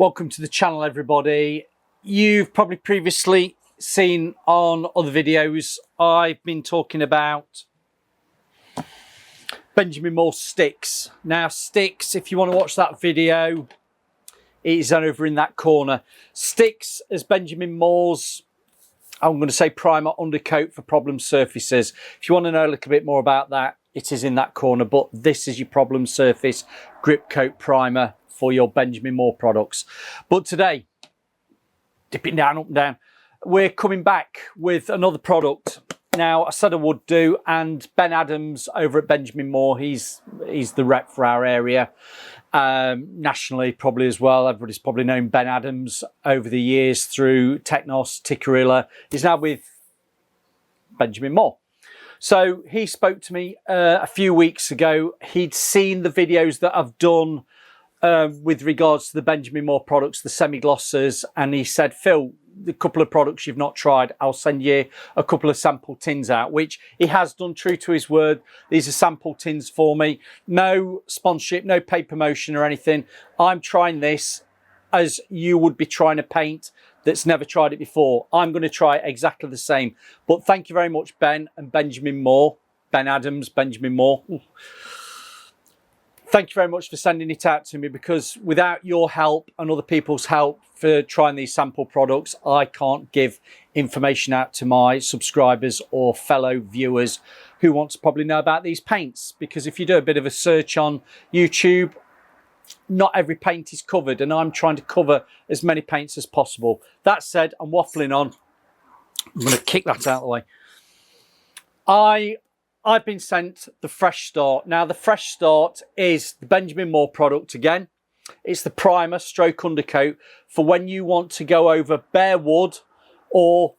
Welcome to the channel, everybody. You've probably previously seen on other videos I've been talking about Benjamin Moore sticks. Now sticks, if you want to watch that video, it is over in that corner. Sticks as Benjamin Moore's, I'm going to say, primer undercoat for problem surfaces. If you want to know a little bit more about that, it is in that corner, but this is your problem surface grip coat primer for your Benjamin Moore products. But today, dipping down, up and down, we're coming back with another product. Now, I said I would do, and Ben Adams over at Benjamin Moore, he's the rep for our area, nationally probably as well. Everybody's probably known Ben Adams over the years through Technos, Tickerilla. He's now with Benjamin Moore. So he spoke to me a few weeks ago. He'd seen the videos that I've done with regards to the Benjamin Moore products, the semi-glossers, and he said, Phil, the couple of products you've not tried, I'll send you a couple of sample tins out, which he has done, true to his word. These are sample tins for me. No sponsorship, no paid promotion or anything. I'm trying this as you would be trying a paint that's never tried it before. I'm going to try exactly the same. But thank you very much, Ben and Benjamin Moore. Ben Adams, Benjamin Moore. Thank you very much for sending it out to me, because without your help and other people's help for trying these sample products, I can't give information out to my subscribers or fellow viewers who want to probably know about these paints. Because if you do a bit of a search on YouTube, not every paint is covered, and I'm trying to cover as many paints as possible. That said, I'm waffling on. I'm going to kick that out of the way. I've been sent the Fresh Start. Now, the Fresh Start is the Benjamin Moore product again. It's the primer stroke undercoat for when you want to go over bare wood, or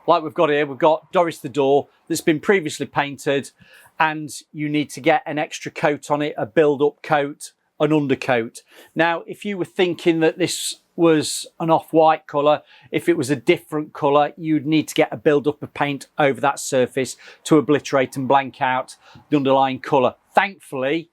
like we've got here, we've got Doris the Door that's been previously painted, and you need to get an extra coat on it, a build-up coat, an undercoat. Now, if you were thinking that this was an off-white colour, if it was a different colour, you'd need to get a build-up of paint over that surface to obliterate and blank out the underlying colour. Thankfully,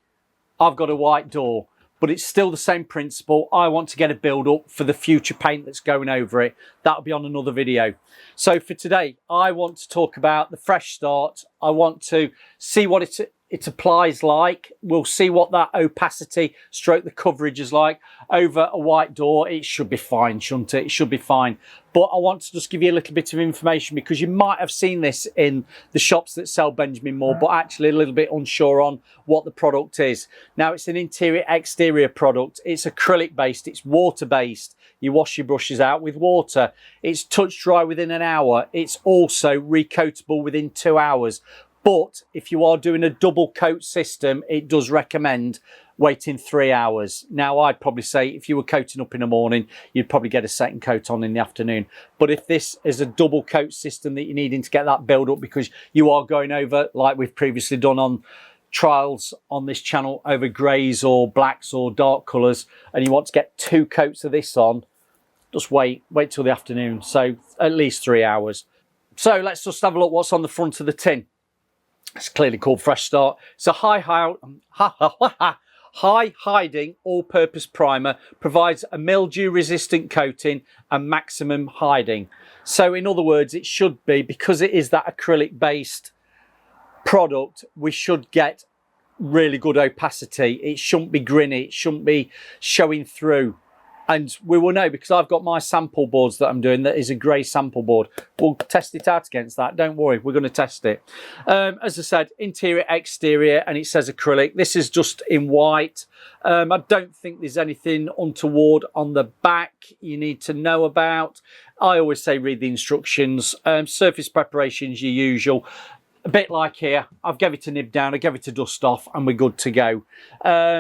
I've got a white door, but it's still the same principle. I want to get a build-up for the future paint that's going over it. That'll be on another video. So for today, I want to talk about the Fresh Start. I want to see what it applies like. We'll see what that opacity stroke the coverage is like over a white door. It should be fine, shouldn't it? It should be fine. But I want to just give you a little bit of information, because you might have seen this in the shops that sell Benjamin Moore, but actually a little bit unsure on what the product is. Now, it's an interior exterior product. It's acrylic based, it's water based. You wash your brushes out with water. It's touch dry within an hour. It's also recoatable within 2 hours. But if you are doing a double coat system, it does recommend waiting 3 hours. Now, I'd probably say if you were coating up in the morning, you'd probably get a second coat on in the afternoon. But if this is a double coat system that you're needing to get that build up, because you are going over, like we've previously done on trials on this channel, over greys or blacks or dark colours, and you want to get 2 coats of this on, just wait till the afternoon. So at least 3 hours. So let's just have a look what's on the front of the tin. It's clearly called Fresh Start. It's a high hiding all-purpose primer, provides a mildew resistant coating and maximum hiding. So in other words, it should be, because it is that acrylic based product, we should get really good opacity. It shouldn't be grinny, it shouldn't be showing through. And we will know, because I've got my sample boards that I'm doing that is a grey sample board. We'll test it out against that. Don't worry, we're going to test it. As I said, interior, exterior, and it says acrylic. This is just in white. I don't think there's anything untoward on the back you need to know about. I always say read the instructions. Surface preparations, your usual. A bit like here, I've gave it a nib down, I gave it a dust off, and we're good to go.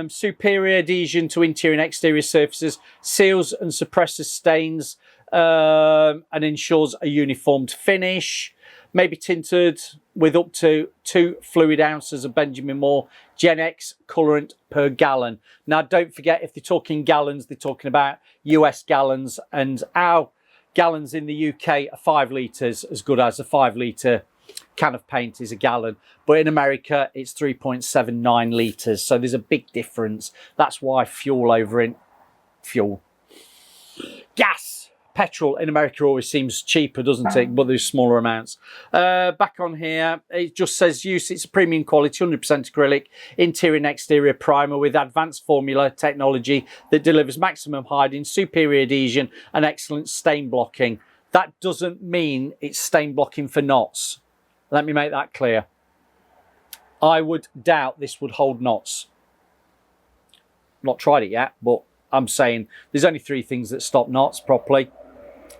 Superior adhesion to interior and exterior surfaces, seals and suppresses stains, and ensures a uniformed finish. Maybe tinted with up to 2 fluid ounces of Benjamin Moore Gen X colorant per gallon. Now, don't forget, if they're talking gallons, they're talking about US gallons, and our gallons in the UK are 5 litres, as good as a 5 litre can of paint is a gallon, but in America it's 3.79 litres, so there's a big difference. That's why fuel over in fuel. Gas. Petrol in America always seems cheaper, doesn't it? But there's smaller amounts. Back on here, it just says use. It's a premium quality, 100% acrylic, interior and exterior primer with advanced formula technology that delivers maximum hiding, superior adhesion and excellent stain blocking. That doesn't mean it's stain blocking for knots. Let me make that clear. I would doubt this would hold knots. Not tried it yet, but I'm saying there's only 3 things that stop knots properly.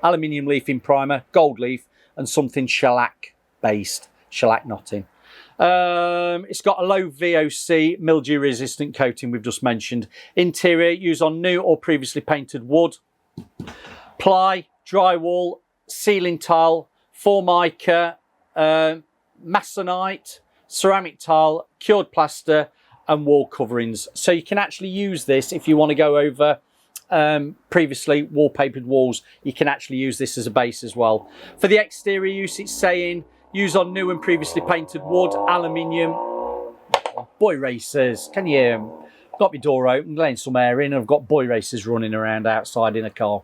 Aluminium leafing primer, gold leaf, and something shellac based, shellac knotting. It's got a low VOC mildew resistant coating we've just mentioned. Interior, use on new or previously painted wood. Ply, drywall, ceiling tile, formica, masonite, ceramic tile, cured plaster and wall coverings. So you can actually use this if you want to go over previously wallpapered walls. You can actually use this as a base as well. For the exterior use, it's saying use on new and previously painted wood, aluminium. Boy racers, can you hear them? I've got my door open, letting some air in, and I've got boy racers running around outside in a car.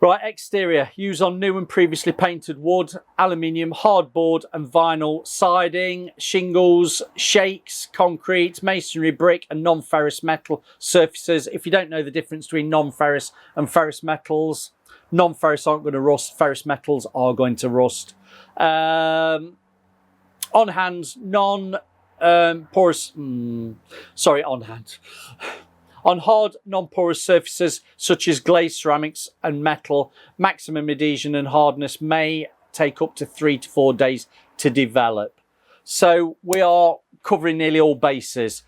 Right, exterior, use on new and previously painted wood, aluminium, hardboard and vinyl, siding, shingles, shakes, concrete, masonry, brick and non-ferrous metal surfaces. If you don't know the difference between non-ferrous and ferrous metals, non-ferrous aren't going to rust, ferrous metals are going to rust. On hand, non-porous, on hand. On hard, non-porous surfaces such as glazed ceramics and metal, maximum adhesion and hardness may take up to 3 to 4 days to develop. So we are covering nearly all bases.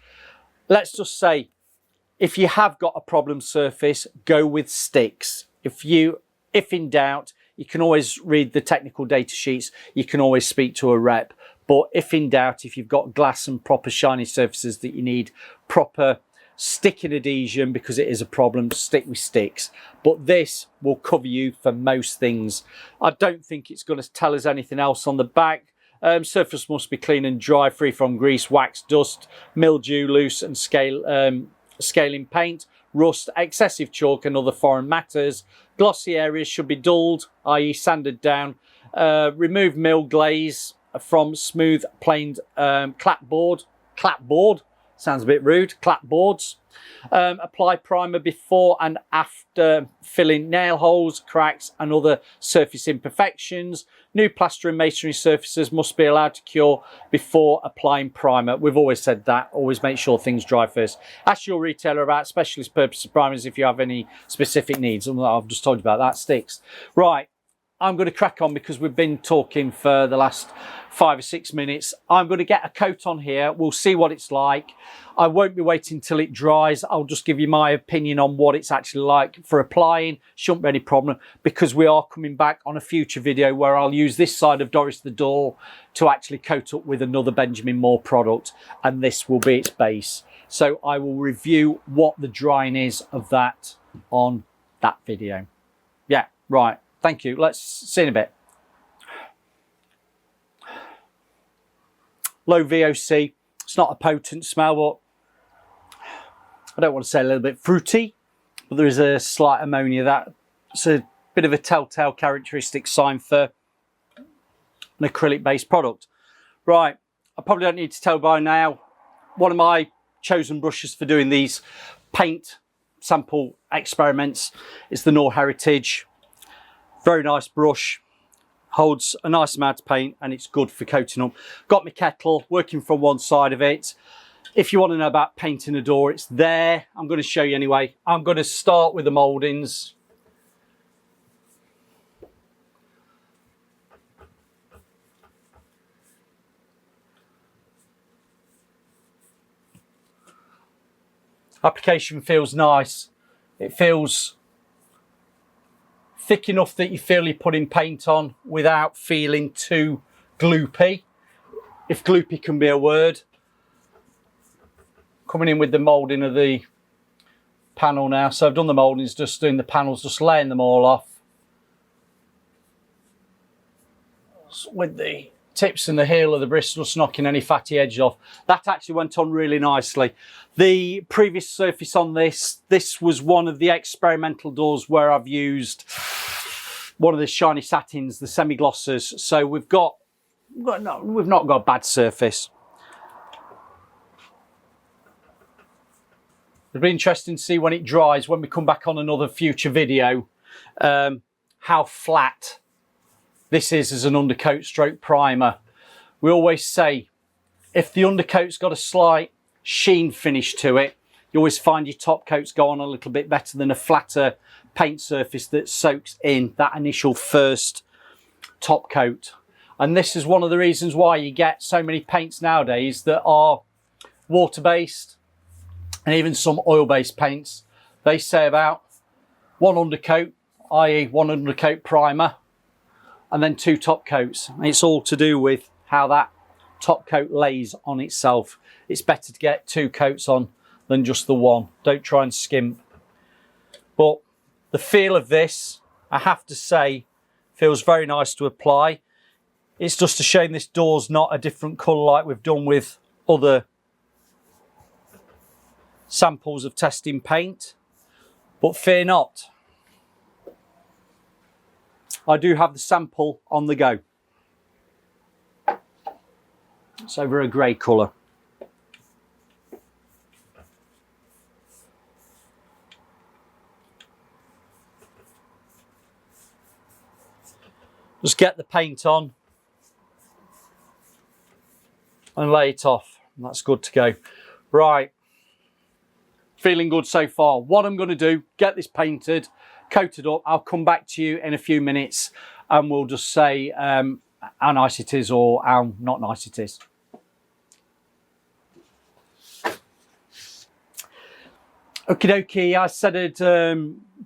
Let's just say, if you have got a problem surface, go with sticks. If in doubt, you can always read the technical data sheets. You can always speak to a rep. But if in doubt, if you've got glass and proper shiny surfaces that you need proper sticking adhesion, because it is a problem, stick with sticks. But this will cover you for most things. I don't think it's going to tell us anything else on the back. Surface must be clean and dry, free from grease, wax, dust, mildew, loose and scaling paint, rust, excessive chalk and other foreign matters. Glossy areas should be dulled, i.e. sanded down. Remove mill glaze from smooth planed clapboard. Sounds a bit rude. Clapboards. Apply primer before and after filling nail holes, cracks and other surface imperfections. New plaster and masonry surfaces must be allowed to cure before applying primer. We've always said that. Always make sure things dry first. Ask your retailer about specialist purpose primers if you have any specific needs. I've just told you about that. Sticks. Right. I'm going to crack on because we've been talking for the last 5 or 6 minutes. I'm going to get a coat on here. We'll see what it's like. I won't be waiting till it dries. I'll just give you my opinion on what it's actually like for applying. Shouldn't be any problem, because we are coming back on a future video where I'll use this side of Doris the Door to actually coat up with another Benjamin Moore product, and this will be its base. So I will review what the drying is of that on that video. Yeah, right. Thank you. Let's see in a bit. Low VOC. It's not a potent smell, but I don't want to say a little bit fruity, but there is a slight ammonia. That's a bit of a telltale characteristic sign for an acrylic based product. Right, I probably don't need to tell by now, one of my chosen brushes for doing these paint sample experiments is the Knorr Heritage. Very nice brush, holds a nice amount of paint and it's good for coating up. Got my kettle working from one side of it. If you want to know about painting a door, it's there. I'm going to show you anyway. I'm going to start with the mouldings. Application feels nice. It feels thick enough that you feel you're putting paint on without feeling too gloopy, if gloopy can be a word. Coming in with the moulding of the panel now. So I've done the mouldings, just doing the panels, just laying them all off with the tips and the heel of the bristles, knocking any fatty edge off. That actually went on really nicely. The previous surface on this was one of the experimental doors where I've used one of the shiny satins, the semi-glossers. So we've not got a bad surface. It'll be interesting to see when it dries, when we come back on another future video, how flat this is as an undercoat stroke primer. We always say, if the undercoat's got a slight sheen finish to it, you always find your top coats go on a little bit better than a flatter paint surface that soaks in that initial first top coat. And this is one of the reasons why you get so many paints nowadays that are water-based and even some oil-based paints. They say about one undercoat, i.e. one undercoat primer, and then 2 top coats. And it's all to do with how that top coat lays on itself. It's better to get 2 coats on than just the one. Don't try and skimp. But the feel of this, I have to say, feels very nice to apply. It's just a shame this door's not a different colour like we've done with other samples of testing paint. But fear not, I do have the sample on the go. It's over a grey colour. Just get the paint on and lay it off. And that's good to go. Right. Feeling good so far. What I'm going to do, get this painted, coated up. I'll come back to you in a few minutes and we'll just say how nice it is or how not nice it is. Okie dokie, I said I'd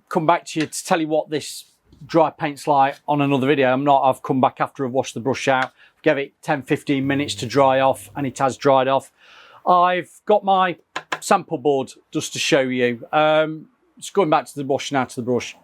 come back to you to tell you what this dry paint's like on another video. I've come back after I've washed the brush out, gave it 10-15 minutes to dry off, and it has dried off. I've got my sample board just to show you. Just going back to the washing out of the brush.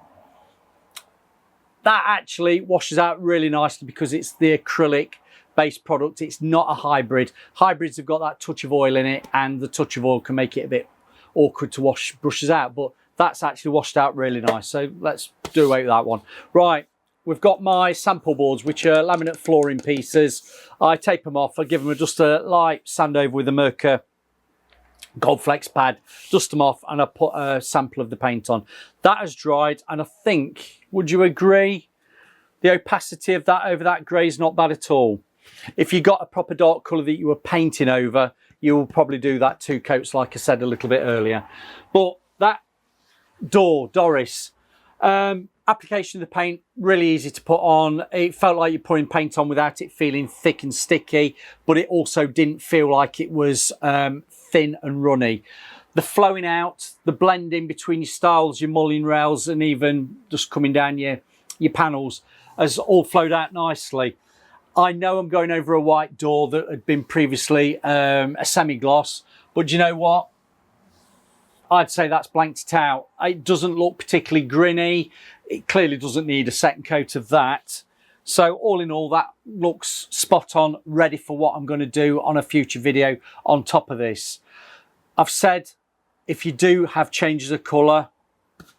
That actually washes out really nicely because it's the acrylic based product. It's not a hybrid. Hybrids have got that touch of oil in it, and the touch of oil can make it a bit awkward to wash brushes out, but that's actually washed out really nice. So let's do away with that one. Right, we've got my sample boards, which are laminate flooring pieces. I tape them off. I give them just a light sand over with a Merkur Gold Flex pad, dust them off, and I put a sample of the paint on. That has dried, and I think, would you agree, the opacity of that over that grey is not bad at all. If you got a proper dark colour that you were painting over, you will probably do that 2 coats, like I said a little bit earlier. But that door, Doris, application of the paint, really easy to put on. It felt like you're putting paint on without it feeling thick and sticky, but it also didn't feel like it was thin and runny. The flowing out, the blending between your styles, your mullion rails, and even just coming down your panels has all flowed out nicely. I know I'm going over a white door that had been previously a semi-gloss, but do you know what? I'd say that's blanked it out. It doesn't look particularly grinny. It clearly doesn't need a second coat of that. So all in all, that looks spot on, ready for what I'm going to do on a future video on top of this. I've said, if you do have changes of colour,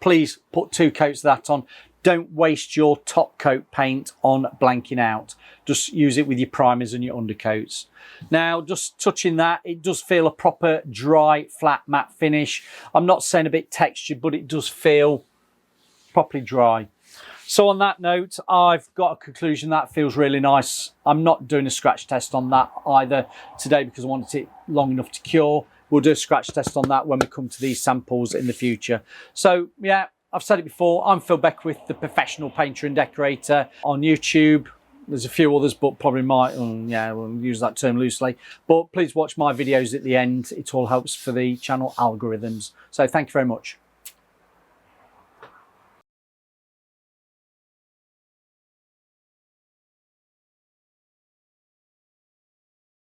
please put 2 coats of that on. Don't waste your top coat paint on blanking out. Just use it with your primers and your undercoats. Now, just touching that, it does feel a proper dry, flat, matte finish. I'm not saying a bit textured, but it does feel properly dry. So on that note, I've got a conclusion that feels really nice. I'm not doing a scratch test on that either today because I wanted it long enough to cure. We'll do a scratch test on that when we come to these samples in the future. So yeah, I've said it before, I'm Phil Beckwith, the professional painter and decorator on YouTube. There's a few others, but probably might, yeah, we'll use that term loosely. But please watch my videos at the end. It all helps for the channel algorithms. So thank you very much.